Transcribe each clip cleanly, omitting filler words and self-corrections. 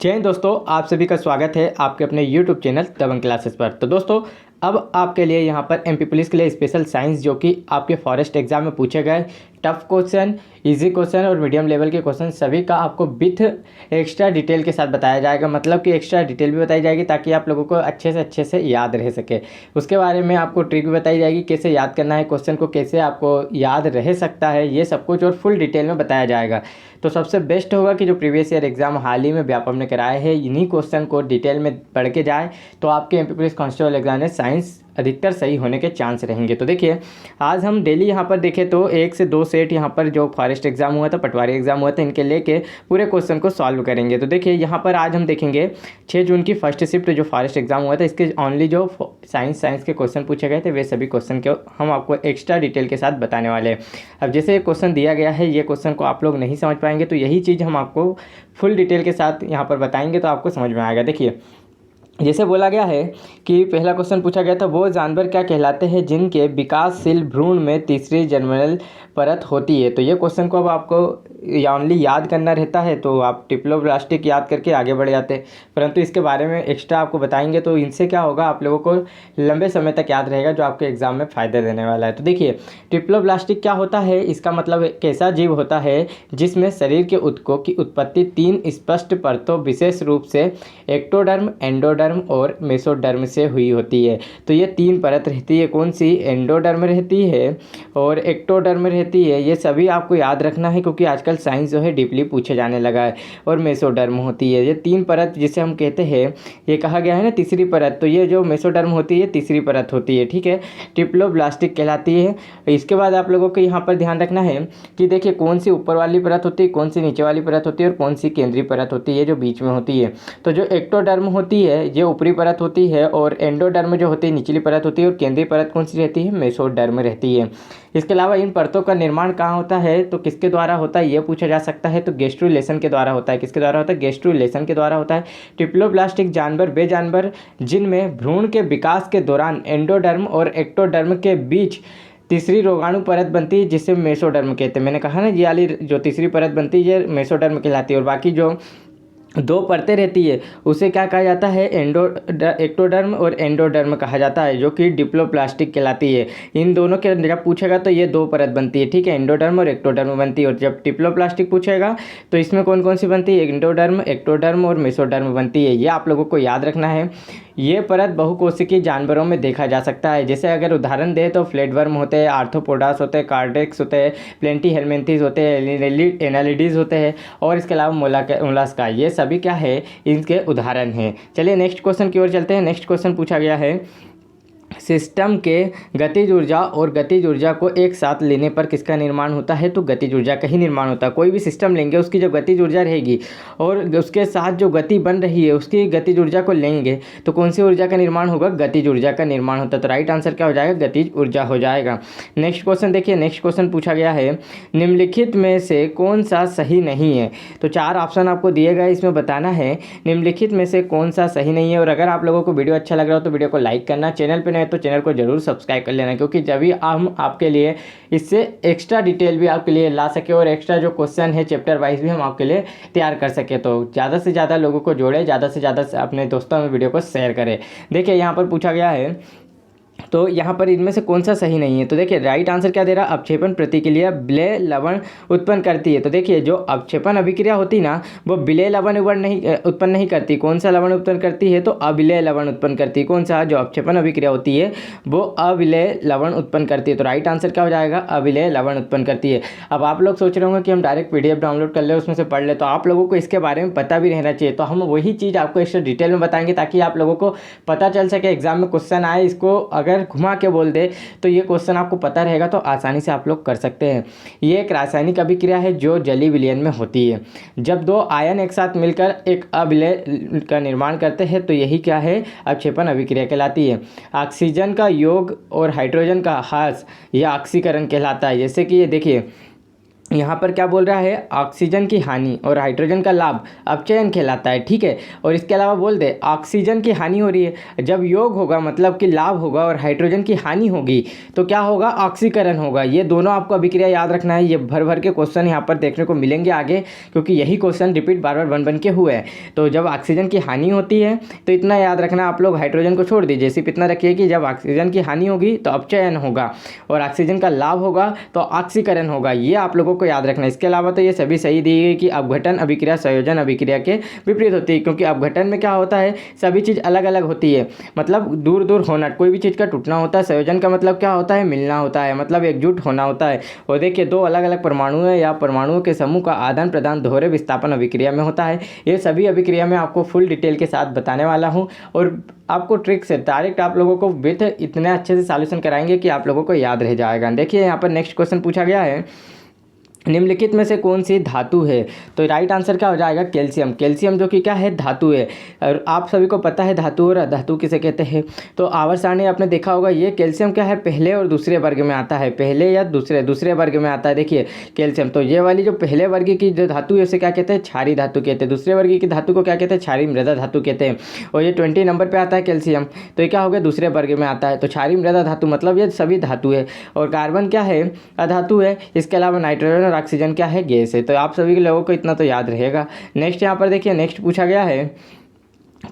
जय हिंद दोस्तों, आप सभी का स्वागत है आपके अपने YouTube चैनल दबंग क्लासेस पर। तो दोस्तों, अब आपके लिए यहाँ पर एमपी पुलिस के लिए स्पेशल साइंस जो कि आपके फॉरेस्ट एग्जाम में पूछे गए टफ क्वेश्चन, इजी क्वेश्चन और मीडियम लेवल के क्वेश्चन सभी का आपको विथ एक्स्ट्रा डिटेल के साथ बताया जाएगा। मतलब कि एक्स्ट्रा डिटेल भी बताई जाएगी ताकि आप लोगों को अच्छे से याद रह सके। उसके बारे में आपको ट्रिक भी बताई जाएगी, कैसे याद करना है क्वेश्चन को, कैसे आपको याद रह सकता है, ये सब कुछ और फुल डिटेल में बताया जाएगा। तो सबसे बेस्ट होगा कि जो प्रीवियस ईयर एग्जाम हाल ही में व्यापम ने कराए हैं, इन्हीं क्वेश्चन को डिटेल में पढ़ के जाए तो आपके एमपी पुलिस कांस्टेबल एग्जाम में साइंस अधिकतर सही होने के चांस रहेंगे। तो देखिए, आज हम डेली यहाँ पर देखें तो 1 से 2 सेट यहाँ पर जो फॉरेस्ट एग्जाम हुआ था, पटवारी एग्जाम हुआ था, इनके लेके पूरे क्वेश्चन को सॉल्व करेंगे। तो देखिए, यहाँ पर आज हम देखेंगे 6 जून की फर्स्ट शिफ्ट जो फॉरेस्ट एग्जाम हुआ था, इसके ओनली जो साइंस के क्वेश्चन पूछे गए थे वे सभी क्वेश्चन के हम आपको एक्स्ट्रा डिटेल के साथ बताने वाले हैं। अब जैसे क्वेश्चन दिया गया है, ये क्वेश्चन को आप लोग नहीं समझ पाएंगे, तो यही चीज़ हम आपको फुल डिटेल के साथ यहाँ पर बताएंगे तो आपको समझ में आएगा। देखिए, जैसे बोला गया है कि पहला क्वेश्चन पूछा गया था, वो जानवर क्या कहलाते हैं जिनके विकासशील भ्रूण में तीसरी जर्मिनल परत होती है। तो ये क्वेश्चन को अब आपको ओनली याद करना रहता है तो आप डिप्लोब्लास्टिक याद करके आगे बढ़ जाते हैं, परंतु इसके बारे में एक्स्ट्रा आपको बताएंगे तो इनसे क्या होगा, आप लोगों को लंबे समय तक याद रहेगा जो आपके एग्जाम में फ़ायदा देने वाला है। तो देखिए, डिप्लोब्लास्टिक क्या होता है, इसका मतलब एक ऐसा जीव होता है जिसमें शरीर के ऊतकों की उत्पत्ति 3 स्पष्ट परतों विशेष रूप से एक्टोडर्म, एंडोडर्म और मेसोडर्म से हुई होती है। तो ये 3 परत रहती है, कौन सी, एंडोडर्म रहती है और एक्टोडर्म रहती है। ये सभी आपको याद रखना है क्योंकि आजकल साइंस जो है डीपली पूछे जाने लगा है। और मेसोडर्म होती है, ये 3 परत जिसे हम कहते हैं, ये कहा गया है ना तीसरी परत, तो ये जो मेसोडर्म होती है तीसरी परत होती है, ठीक है, डिप्लोब्लास्टिक कहलाती है। इसके बाद आप लोगों को यहाँ पर ध्यान रखना है कि देखिए कौन सी ऊपर वाली परत होती है, कौन सी नीचे वाली परत होती है और कौन सी केंद्रीय परत होती है जो बीच में होती है। तो जो एक्टोडर्म होती है ये ऊपरी परत होती है और एंडोडर्म जो होती है निचली परत होती है और केंद्रीय परत कौन सी रहती है, मेसोडर्म रहती है। इसके अलावा इन परतों का निर्माण कहाँ होता है, तो किसके द्वारा होता है ये पूछा जा सकता है, तो गैस्ट्रुलेशन के द्वारा होता है। किसके द्वारा होता है, गैस्ट्रुलेशन के द्वारा होता है। डिप्लोब्लास्टिक जानवर वे जानवर जिनमें भ्रूण के विकास के दौरान एंडोडर्म और एक्टोडर्म के बीच तीसरी रोगाणु परत बनती है जिसे मेसोडर्म कहते हैं। मैंने कहा ना, ये वाली जो तीसरी परत बनती है ये मेसोडर्म कहलाती है और बाकी जो 2 परतें रहती है उसे क्या कहा जाता है, एक्टोडर्म और एंडोडर्म कहा जाता है, जो कि डिप्लोप्लास्टिक कहलाती है। इन दोनों के जब पूछेगा तो ये 2 परत बनती है, ठीक है, एंडोडर्म और एक्टोडर्म बनती है। और जब डिप्लोप्लास्टिक पूछेगा तो इसमें कौन कौन सी बनती है, एंडोडर्म, एक्टोडर्म और मेसोडर्म बनती है। ये आप लोगों को याद रखना है। ये परत बहुकोशिकीय जानवरों में देखा जा सकता है। जैसे अगर उदाहरण दें तो फ्लैटवर्म होते हैं, आर्थ्रोपोडास होते हैं, कार्डेक्स होते हैं, प्लेंटीहेलमिंथेस होते हैं, एनालिडीज होते हैं और इसके अलावा मोलास्का, ये सभी क्या है, इनके उदाहरण हैं। चलिए नेक्स्ट क्वेश्चन की ओर चलते हैं। नेक्स्ट क्वेश्चन पूछा गया है, सिस्टम के गतिज ऊर्जा और गतिज ऊर्जा को एक साथ लेने पर किसका निर्माण होता है, तो गतिज ऊर्जा का ही निर्माण होता है। कोई भी सिस्टम लेंगे उसकी जो गतिज ऊर्जा रहेगी और उसके साथ जो गति बन रही है उसकी गतिज ऊर्जा को लेंगे तो कौन सी ऊर्जा का निर्माण होगा, गतिज ऊर्जा का निर्माण होता है। तो राइट आंसर क्या हो जाएगा, गतिज ऊर्जा हो जाएगा। नेक्स्ट क्वेश्चन देखिए, नेक्स्ट क्वेश्चन पूछा गया है, निम्नलिखित में से कौन सा सही नहीं है। तो 4 ऑप्शन आपको दिए गए, इसमें बताना है निम्नलिखित में से कौन सा सही नहीं है। और अगर आप लोगों को वीडियो अच्छा लग रहा हो तो वीडियो को लाइक करना, चैनल पर नए तो चैनल को जरूर सब्सक्राइब कर लेना, क्योंकि जब भी हम आपके लिए इससे एक्स्ट्रा डिटेल भी आपके लिए ला सके और एक्स्ट्रा जो क्वेश्चन है चैप्टर वाइज भी हम आपके लिए तैयार कर सके। तो ज़्यादा से ज़्यादा लोगों को जोड़े, ज़्यादा से ज़्यादा अपने दोस्तों में वीडियो को शेयर करें। देखिए, यहाँ पर पूछा गया है, तो यहाँ पर इनमें से कौन सा सही नहीं है। तो देखिए राइट आंसर क्या दे रहा है, अपक्षेपण प्रतिक्रिया विलय लवण उत्पन्न करती है। तो देखिए, जो अपक्षेपण अभिक्रिया होती ना वो विलय लवण उत्पन्न नहीं करती। कौन सा लवण उत्पन्न करती है, तो अविलय लवण उत्पन्न करती है। कौन सा, जो अपक्षेपण अभिक्रिया होती है वो अविलय लवण उत्पन्न करती है। तो राइट आंसर क्या हो जाएगा, अविलय लवण उत्पन्न करती है। अब आप लोग सोच रहे होंगे कि हम डायरेक्ट PDF डाउनलोड कर ले उसमें से पढ़ ले, तो आप लोगों को इसके बारे में पता भी रहना चाहिए। तो हम वही चीज़ आपको एक्स्ट्रा डिटेल में बताएंगे ताकि आप लोगों को पता चल सके, एग्जाम में क्वेश्चन आए इसको अगर घुमा के बोल दे तो ये क्वेश्चन आपको पता रहेगा तो आसानी से आप लोग कर सकते हैं। ये एक रासायनिक अभिक्रिया है जो जलीय विलयन में होती है। जब 2 आयन एक साथ मिलकर एक अविलय का निर्माण करते हैं तो यही क्या है, अपक्षेपण अभिक्रिया कहलाती है। ऑक्सीजन का योग और हाइड्रोजन का ह्रास यह ऑक्सीकरण कहलाता है। जैसे कि ये देखिए, यहाँ पर क्या बोल रहा है, ऑक्सीजन की हानि और हाइड्रोजन का लाभ अपचयन कहलाता है, ठीक है। और इसके अलावा बोल दे ऑक्सीजन की हानि हो रही है, जब योग होगा मतलब कि लाभ होगा और हाइड्रोजन की हानि होगी तो क्या होगा, ऑक्सीकरण होगा। ये दोनों आपको अभिक्रिया याद रखना है, ये भर भर के क्वेश्चन यहाँ पर देखने को मिलेंगे आगे, क्योंकि यही क्वेश्चन रिपीट बार बार बन बन के हुए हैं। तो जब ऑक्सीजन की हानि होती है तो इतना याद रखना आप लोग, हाइड्रोजन को छोड़ दीजिए, सिर्फ इतना रखिए कि जब ऑक्सीजन की हानि होगी तो अपचयन होगा और ऑक्सीजन का लाभ होगा तो ऑक्सीकरण होगा। ये आप लोगों को याद रखना है। इसके अलावा तो ये सभी सही दी गई कि अपघटन अभिक्रिया संयोजन अभिक्रिया के विपरीत होती है, क्योंकि अपघटन में क्या होता है, सभी चीज़ अलग अलग होती है, मतलब दूर दूर होना, कोई भी चीज़ का टूटना होता है। संयोजन का मतलब क्या होता है, मिलना होता है, मतलब एकजुट होना होता है। और देखिए दो अलग अलग परमाणु या परमाणुओं के समूह का आदान प्रदान दोहरे विस्थापन अभिक्रिया में होता है। ये सभी अभिक्रिया में आपको फुल डिटेल के साथ बताने वाला हूँ और आपको ट्रिक से डायरेक्ट आप लोगों को विथ इतने अच्छे से सॉल्यूशन कराएंगे कि आप लोगों को याद रह जाएगा। देखिए यहाँ पर नेक्स्ट क्वेश्चन पूछा गया है, निम्नलिखित में से कौन सी धातु है। तो राइट आंसर क्या हो जाएगा, कैल्शियम। कैल्शियम जो कि क्या है, धातु है। और आप सभी को पता है धातु और अधातु किसे कहते हैं। तो आवर्त सारणी आपने देखा होगा, ये कैल्शियम क्या है, पहले और दूसरे वर्ग में आता है, पहले या दूसरे वर्ग में आता है। देखिए कैल्शियम, तो ये वाली जो पहले वर्ग की जो धातु है उसे क्या कहते हैं, क्षारीय धातु कहते हैं। दूसरे वर्ग की धातु को क्या कहते हैं, क्षारीय मृदा धातु कहते हैं। और ये 20 नंबर पर आता है कैल्शियम, तो ये क्या हो गया, दूसरे वर्ग में आता है। तो क्षारीय मृदा धातु मतलब ये सभी धातु है। और कार्बन क्या है, अधातु है। इसके अलावा नाइट्रोजन ऑक्सीजन क्या है, गैस है। तो आप सभी के लोगों को इतना तो याद रहेगा। नेक्स्ट यहाँ पर देखिए, नेक्स्ट पूछा गया है,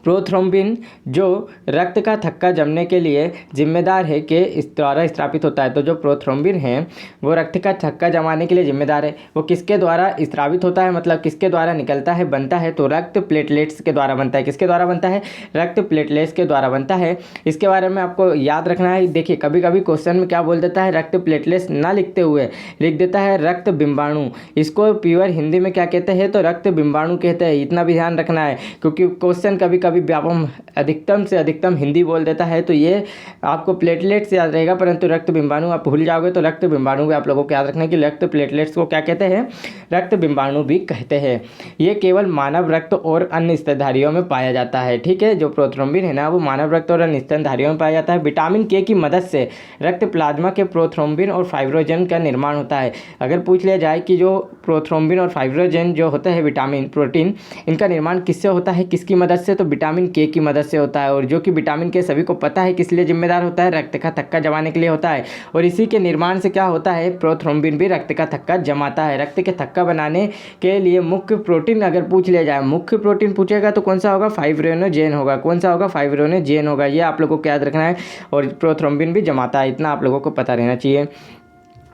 प्रोथ्रोम्बिन जो रक्त का थक्का जमने के लिए जिम्मेदार है के इस द्वारा स्त्रावित होता है। तो जो प्रोथ्रोम्बिन है वो रक्त का थक्का जमाने के लिए जिम्मेदार है, वो किसके द्वारा स्त्रावित होता है, मतलब किसके द्वारा निकलता है, बनता है। तो रक्त प्लेटलेट्स के द्वारा बनता है। किसके द्वारा बनता है, रक्त प्लेटलेट्स के द्वारा बनता है। इसके बारे में आपको याद रखना है। देखिए कभी कभी क्वेश्चन में क्या बोल देता है, रक्त प्लेटलेट्स ना लिखते हुए लिख देता है रक्त बिंबाणु। इसको प्योर हिंदी में क्या कहते हैं, तो रक्त बिंबाणु कहते हैं। इतना भी ध्यान रखना है, क्योंकि क्वेश्चन कभी व्यापम अधिकतम से अधिकतम हिंदी बोल देता है। तो ये आपको प्लेटलेट से याद रहेगा, परंतु रक्त बिंबाणु आप भूल जाओगे। तो रक्त बिंबाणु भी आप लोगों को याद रखना है कि रक्त प्लेटलेट्स को क्या कहते हैं, रक्त बिंबाणु भी कहते हैं। ये केवल मानव रक्त और अन्य स्तनधारियों में पाया जाता है, ठीक है। जो प्रोथ्रोम्बिन है ना, वो मानव रक्त और अन्य स्तनधारियों में पाया जाता है। विटामिन के की मदद से रक्त प्लाज्मा के प्रोथ्रोम्बिन और फाइब्रोजन का निर्माण होता है। अगर पूछ लिया जाए कि जो प्रोथ्रोम्बिन और फाइब्रोजन जो होता है विटामिन प्रोटीन, इनका निर्माण किससे होता है, किसकी मदद से, तो विटामिन के की मदद से होता है। और जो कि विटामिन के सभी को पता है किस लिए जिम्मेदार होता है, रक्त का थक्का जमाने के लिए होता है। और इसी के निर्माण से क्या होता है, प्रोथ्रोम्बिन भी रक्त का थक्का जमाता है। रक्त के थक्का बनाने के लिए मुख्य प्रोटीन अगर पूछ लिया जाए, मुख्य प्रोटीन पूछेगा तो कौन सा होगा, फाइब्रोनोजेन होगा। कौन सा होगा, फाइब्रोनोजेन होगा। ये आप लोगों को याद रखना है। और प्रोथ्रोम्बिन भी जमाता है, इतना आप लोगों को पता रहना चाहिए।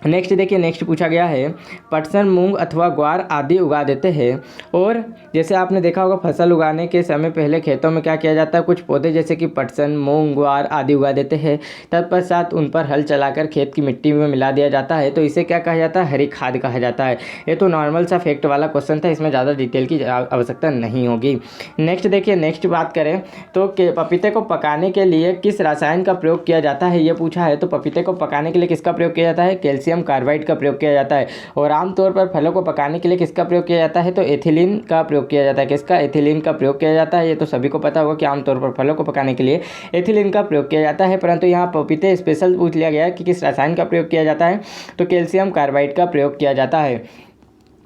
नेक्स्ट देखिए, नेक्स्ट पूछा गया है, पटसन मूंग अथवा ग्वार आदि उगा देते हैं। और जैसे आपने देखा होगा फसल उगाने के समय पहले खेतों में क्या किया जाता है, कुछ पौधे जैसे कि पटसन मूंग ग्वार आदि उगा देते हैं। तत्पश्चात उन पर हल चलाकर खेत की मिट्टी में मिला दिया जाता है। तो इसे क्या कहा जाता है, हरी खाद कहा जाता है। ये तो नॉर्मल सा फैक्ट वाला क्वेश्चन था, इसमें ज़्यादा डिटेल की आवश्यकता नहीं होगी। नेक्स्ट देखिए, नेक्स्ट बात करें तो पपीते को पकाने के लिए किस रसायन का प्रयोग किया जाता है, ये पूछा है। तो पपीते को पकाने के लिए किसका प्रयोग किया जाता है, कैल्शियम कार्बाइड का प्रयोग किया जाता है। और आमतौर पर फलों को पकाने के लिए किसका प्रयोग किया जाता है, तो एथिलीन का प्रयोग किया जाता है। किसका, एथिलीन का प्रयोग किया जाता है। ये तो सभी को पता होगा कि आमतौर पर फलों को पकाने के लिए एथिलीन का प्रयोग किया जाता है। परंतु यहाँ पपीते स्पेशल पूछ लिया गया कि किस रसायन का प्रयोग किया जाता है, तो कैल्शियम कार्बाइड का प्रयोग किया जाता है।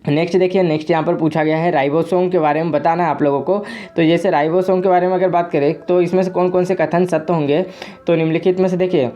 नेक्स्ट देखिए, नेक्स्ट यहाँ पर पूछा गया है, राइबोसोम के बारे में बताना है आप लोगों को। तो जैसे राइबोसोम के बारे में अगर बात करें तो इसमें से कौन कौन से कथन सत्य होंगे, तो निम्नलिखित में से देखिए,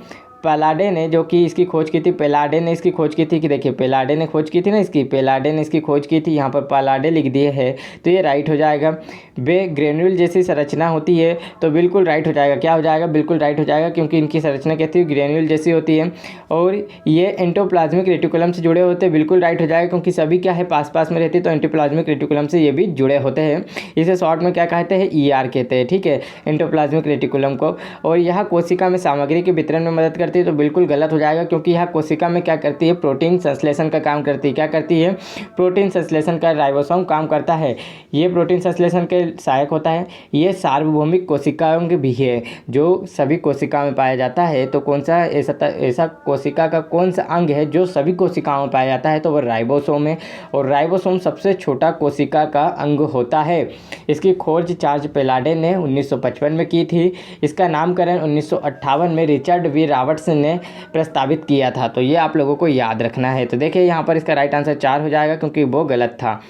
पेलाडे ने जो कि इसकी खोज की थी, पेलाडे ने इसकी खोज की थी कि देखिए पेलाडे ने खोज की थी ना इसकी, पेलाडे ने इसकी खोज की थी। यहाँ पर पेलाडे लिख दिए है तो ये राइट हो जाएगा। वे ग्रेन्यूल जैसी संरचना होती है, तो बिल्कुल राइट हो जाएगा। क्या हो जाएगा, बिल्कुल राइट हो जाएगा, क्योंकि इनकी संरचना कहती है ग्रेन्यूल जैसी होती है। और ये एंडोप्लाज्मिक रेटिकुलम से जुड़े होते हैं, बिल्कुल राइट हो जाएगा, क्योंकि सभी क्या है पास पास में रहती है, तो एंडोप्लाज्मिक रेटिकुलम से ये भी जुड़े होते हैं। इसे शॉर्ट में क्या कहते हैं, ER कहते हैं, ठीक है, एंडोप्लाज्मिक रेटिकुलम को। और यह कोशिका में सामग्री के वितरण में मदद करती है, तो बिल्कुल गलत हो जाएगा, क्योंकि यह कोशिका में क्या करती है, प्रोटीन संश्लेषण का काम करती है। क्या करती है, प्रोटीन संश्लेषण का राइबोसोम काम करता है। ये प्रोटीन संश्लेषण के सहायक होता है। ये सार्वभौमिक कोशिकाओं के भी है, जो सभी कोशिकाओं में पाया जाता है। तो कौन सा ऐसा कोशिका का कौन सा अंग है जो सभी कोशिकाओं में पाया जाता है, तो वो राइबोसोम है। और राइबोसोम सबसे छोटा कोशिका का अंग होता है। इसकी खोज चार्ल्स पेलाडे ने 1955 में की थी। इसका नामकरण 1958 में रिचर्ड वी रॉबर्ट्स वर्ष ने प्रस्तावित किया था। तो ये आप लोगों को याद रखना है। तो देखिए यहाँ पर इसका राइट आंसर 4 हो जाएगा क्योंकि वो गलत था।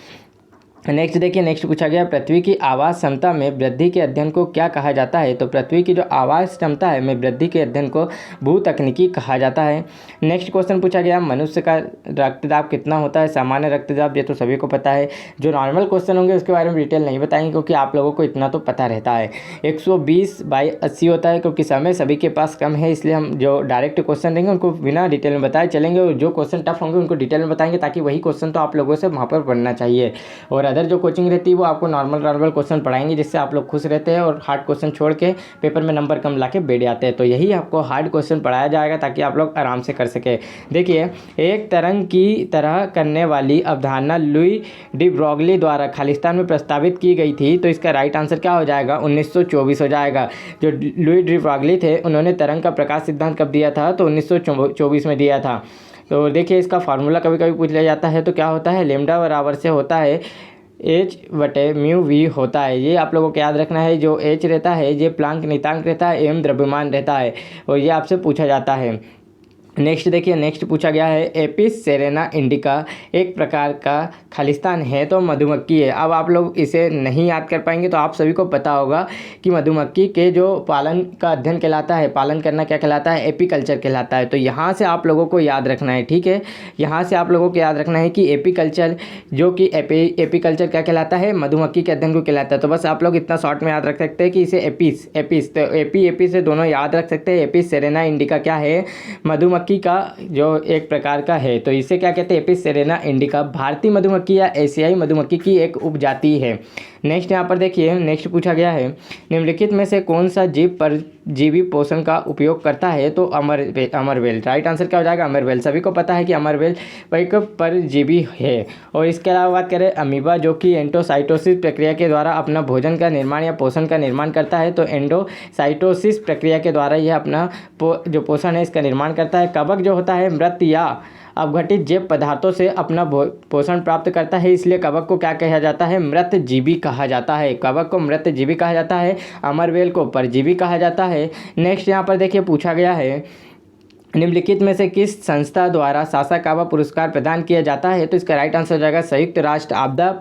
नेक्स्ट देखिए, नेक्स्ट पूछा गया पृथ्वी की आवास क्षमता में वृद्धि के अध्ययन को क्या कहा जाता है। तो पृथ्वी की जो आवास क्षमता है में वृद्धि के अध्ययन को भूतकनीकी कहा जाता है। नेक्स्ट क्वेश्चन पूछा गया मनुष्य का रक्तदाब कितना होता है। सामान्य रक्तदाब ये तो सभी को पता है, जो नॉर्मल क्वेश्चन होंगे उसके बारे में डिटेल नहीं बताएंगे क्योंकि आप लोगों को इतना तो पता रहता है। 120/80 होता है क्योंकि समय सभी के पास कम है, इसलिए हम जो डायरेक्ट क्वेश्चन देंगे उनको बिना डिटेल में बताए चलेंगे और जो क्वेश्चन टफ होंगे उनको डिटेल में बताएंगे ताकि वही क्वेश्चन तो आप लोगों से वहाँ पर पढ़ना चाहिए। और अदर जो कोचिंग रहती है वो आपको नॉर्मल क्वेश्चन पढ़ाएंगे जिससे आप लोग खुश रहते हैं और हार्ड क्वेश्चन छोड़ के पेपर में नंबर कम लाके बैठ जाते हैं। तो यही आपको हार्ड क्वेश्चन पढ़ाया जाएगा ताकि आप लोग आराम से कर सके। देखिए, एक तरंग की तरह करने वाली अवधारणा लुई डी ब्रॉगली द्वारा खालिस्तान में प्रस्तावित की गई थी। तो इसका राइट आंसर क्या हो जाएगा, 1924 हो जाएगा। जो लुई डी ब्रॉगली थे उन्होंने तरंग का प्रकाश सिद्धांत कब दिया था, तो 1924 में दिया था। तो देखिए, इसका फार्मूला कभी कभी पूछ लिया जाता है। तो क्या होता है, लैम्डा बराबर से होता है h/μv होता है। ये आप लोगों को याद रखना है। जो h रहता है ये प्लांक नियतांक रहता है, m द्रव्यमान रहता है और ये आपसे पूछा जाता है। नेक्स्ट देखिए, नेक्स्ट पूछा गया है एपिस सेरेना इंडिका एक प्रकार का खालिस्तान है तो मधुमक्खी है। अब आप लोग इसे नहीं याद कर पाएंगे तो आप सभी को पता होगा कि मधुमक्खी के जो पालन का अध्ययन कहलाता है, पालन करना क्या कहलाता है, एपीकल्चर कहलाता है। तो यहाँ से आप लोगों को याद रखना है, ठीक है। यहाँ से आप लोगों को याद रखना है कि एपीकल्चर जो कि एपीकल्चर क्या कहलाता है, मधुमक्खी के अध्ययन को कहलाता है। तो बस आप लोग इतना शॉर्ट में याद रख सकते हैं कि इसे एपिस तो एपी से दोनों याद रख सकते हैं। एपिस सेरेना इंडिका क्या है, मधुमक्खी का जो एक प्रकार का है। तो इसे क्या कहते हैं, एपिस सेरेना इंडिका। भारतीय मधुमक्खी या एशियाई मधुमक्खी की एक उपजाति है। नेक्स्ट यहाँ पर देखिए, नेक्स्ट पूछा गया है निम्नलिखित में से कौन सा जीव परजीवी पोषण का उपयोग करता है। तो अमरवेल। राइट आंसर क्या हो जाएगा, अमरवेल। सभी को पता है कि अमरवेल एक परजीवी है। और इसके अलावा बात करें अमीबा जो कि एंडोसाइटोसिस प्रक्रिया के द्वारा अपना भोजन का निर्माण या पोषण का निर्माण करता है। तो एंडोसाइटोसिस प्रक्रिया के द्वारा यह अपना जो पोषण है इसका निर्माण करता है। कवक जो होता है मृत या अपघटित जैव पदार्थों से अपना पोषण प्राप्त करता है, इसलिए कवक को क्या कहा जाता है, मृत जीवी कहा जाता है। कवक को मृत जीवी कहा जाता है, अमरवेल को परजीवी कहा जाता है। नेक्स्ट यहाँ पर देखिए पूछा गया है निम्नलिखित में से किस संस्था द्वारा सासाकावा पुरस्कार प्रदान किया जाता है। तो इसका राइट आंसर हो जाएगा संयुक्त राष्ट्र आपदा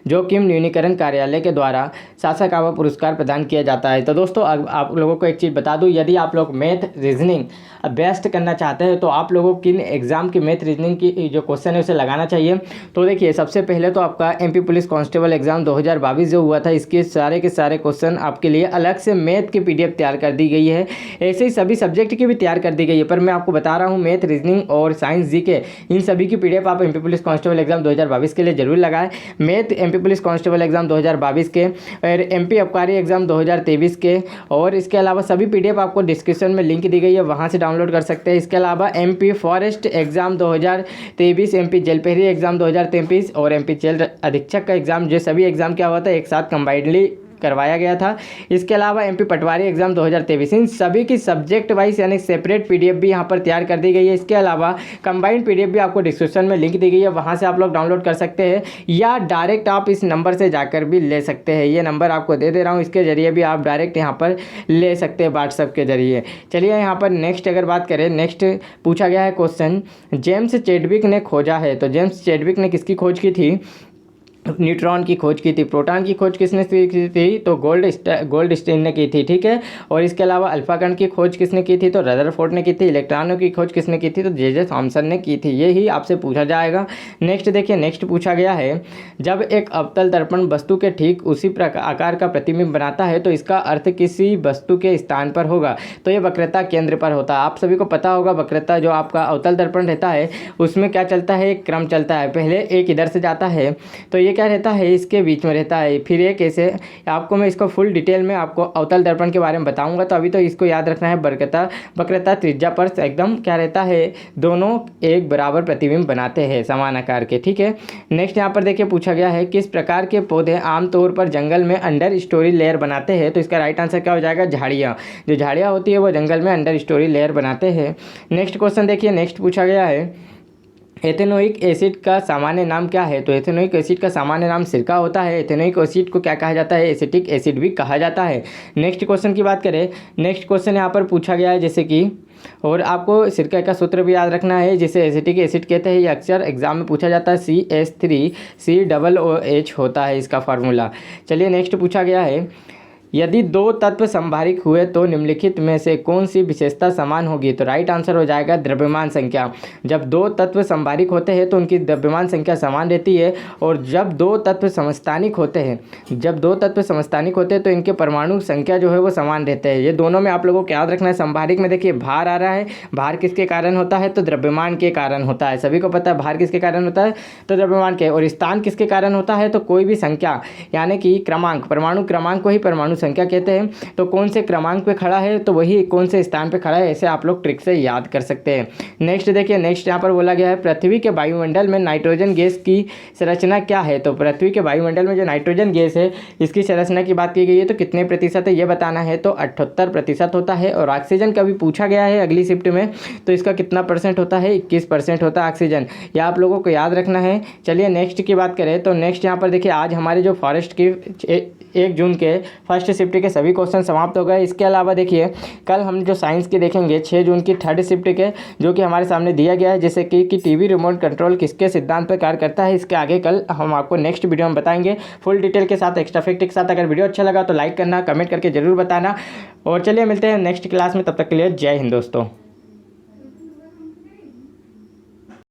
जोखिम न्यूनीकरण कार्यालय के द्वारा सासाकावा पुरस्कार प्रदान किया जाता है। तो दोस्तों आप लोगों को एक चीज़ बता दूं, यदि आप लोग मैथ रीजनिंग बेस्ट करना चाहते हैं तो आप लोगों किन एग्जाम की मैथ रीजनिंग की जो क्वेश्चन है उसे लगाना चाहिए। तो देखिए, सबसे पहले तो आपका MP पुलिस कांस्टेबल एग्जाम 2022 जो हुआ था इसके सारे के सारे क्वेश्चन आपके लिए अलग से मैथ की PDF तैयार कर दी गई है। ऐसे ही सभी सब्जेक्ट की भी तैयार कर दी गई है, पर मैं आपको बता रहा हूँ मैथ रीजनिंग और साइंस जीके इन सभी की PDF आप MP पुलिस कांस्टेबल एग्जाम 2022 के लिए जरूर लगाएं। Math MP police constable exam 2022 के और MP आबकारी एग्जाम 2023 के, और इसके अलावा सभी PDF आपको डिस्क्रिप्शन में लिंक दी गई है, वहाँ से डाउनलोड कर सकते हैं। इसके अलावा MP forest exam 2023, MP jail प्रहरी एग्जाम 2023 और MP जेल अधीक्षक का एग्जाम, जो सभी एग्जाम क्या हुआ था एक साथ कंबाइंडली करवाया गया था। इसके अलावा MP पटवारी एग्जाम 2023 इन सभी की सब्जेक्ट वाइज यानी सेपरेट PDF भी यहाँ पर तैयार कर दी गई है। इसके अलावा कंबाइंड PDF भी आपको डिस्क्रिप्शन में लिंक दी गई है, वहाँ से आप लोग डाउनलोड कर सकते हैं या डायरेक्ट आप इस नंबर से जाकर भी ले सकते हैं। ये नंबर आपको दे रहा हूँ, इसके जरिए भी आप डायरेक्ट यहाँ पर ले सकते हैं व्हाट्सएप के जरिए। चलिए यहाँ पर नेक्स्ट अगर बात करें, नेक्स्ट पूछा गया है क्वेश्चन जेम्स चैडविक ने खोजा है। तो जेम्स चैडविक ने किसकी खोज की थी, न्यूट्रॉन की खोज की थी। प्रोटॉन की खोज किसने की थी, तो गोल्डस्टीन ने की थी, ठीक है। और इसके अलावा अल्फा कण की खोज किसने की थी, तो रदरफोर्ड ने की थी। इलेक्ट्रॉनों की खोज किसने की थी, तो जे थॉमसन ने की थी। ये ही आपसे पूछा जाएगा। नेक्स्ट देखिए, नेक्स्ट पूछा गया है जब एक अवतल दर्पण वस्तु के ठीक उसी आकार का प्रतिबिंब बनाता है तो इसका अर्थ किसी वस्तु के स्थान पर होगा। तो ये वक्रता केंद्र पर होता है। आप सभी को पता होगा वक्रता जो आपका अवतल दर्पण रहता है उसमें क्या चलता है, एक क्रम चलता है। पहले एक इधर से जाता है तो ये क्या रहता है, इसके बीच में रहता है, फिर एक ऐसे आपको मैं इसको फुल डिटेल में आपको अवतल दर्पण के बारे में बताऊंगा। तो अभी तो इसको याद रखना है, वक्रता त्रिज्या पर एकदम क्या रहता है, दोनों एक बराबर प्रतिबिंब बनाते हैं समान आकार के, ठीक है। नेक्स्ट यहाँ पर देखिए पूछा गया है किस प्रकार के पौधे आमतौर पर जंगल में अंडर स्टोरी लेयर बनाते हैं। तो इसका राइट आंसर क्या हो जाएगा, झाड़ियाँ। जो झाड़ियाँ होती है वो जंगल में अंडर स्टोरी लेयर बनाते हैं। नेक्स्ट क्वेश्चन देखिए, नेक्स्ट पूछा गया है एथेनोइक एसिड का सामान्य नाम क्या है? तो एथेनोइक एसिड का सामान्य नाम सिरका होता है। एथेनोइक एसिड को क्या कहा जाता है? एसिटिक एसिड भी कहा जाता है। नेक्स्ट क्वेश्चन की बात करें, नेक्स्ट क्वेश्चन यहाँ पर पूछा गया है जैसे कि, और आपको सिरका का सूत्र भी याद रखना है जिसे एसिटिक एसिड कहते हैं। ये अक्सर एग्जाम में पूछा जाता है। CH3COOH होता है इसका फार्मूला। चलिए नेक्स्ट पूछा गया है, यदि दो तत्व संभारिक हुए तो निम्नलिखित में से कौन सी विशेषता समान होगी? तो राइट आंसर हो जाएगा द्रव्यमान संख्या। जब दो तत्व संभारिक होते हैं तो उनकी द्रव्यमान संख्या समान रहती है, और जब दो तत्व समस्थानिक होते हैं तो इनके परमाणु संख्या जो है वो समान रहते हैं। ये दोनों में आप लोगों को याद रखना है। संभारिक में देखिए भार आ रहा है, भार किसके कारण होता है? तो द्रव्यमान के कारण होता है। सभी को पता है भार किसके कारण होता है? तो द्रव्यमान के। और स्थान किसके कारण होता है? तो कोई भी संख्या यानी कि क्रमांक, परमाणु क्रमांक को ही परमाणु संख्या कहते हैं। तो कौन से क्रमांक पे खड़ा है तो वही कौन से स्थान पे खड़ा है, ऐसे आप लोग ट्रिक से याद कर सकते हैं। नेक्स्ट देखिए, नेक्स्ट यहाँ पर बोला गया है, पृथ्वी के वायुमंडल में नाइट्रोजन गैस की संरचना क्या है? तो पृथ्वी के वायुमंडल में जो नाइट्रोजन गैस है इसकी संरचना की बात की गई है। तो कितने प्रतिशत है ये बताना है। तो 78% होता है। और ऑक्सीजन का भी पूछा गया है अगली शिफ्ट में, तो इसका कितना परसेंट होता है? 21% होता है ऑक्सीजन। यह आप लोगों को याद रखना है। चलिए नेक्स्ट की बात करें तो नेक्स्ट यहाँ पर देखिए, आज हमारे जो फॉरेस्ट की 1 जून के फर्स्ट शिफ्ट के सभी क्वेश्चन समाप्त हो गए। इसके अलावा देखिए कल हम जो साइंस के देखेंगे 6 जून की थर्ड शिफ्ट के, जो कि हमारे सामने दिया गया है, जैसे कि टीवी रिमोट कंट्रोल किसके सिद्धांत पर कार्य करता है। इसके आगे कल हम आपको नेक्स्ट वीडियो में बताएंगे फुल डिटेल के साथ, एक्स्ट्रा फैक्ट के साथ। अगर वीडियो अच्छा लगा तो लाइक करना, कमेंट करके जरूर बताना। और चलिए मिलते हैं नेक्स्ट क्लास में, तब तक के लिए जय हिंद दोस्तों।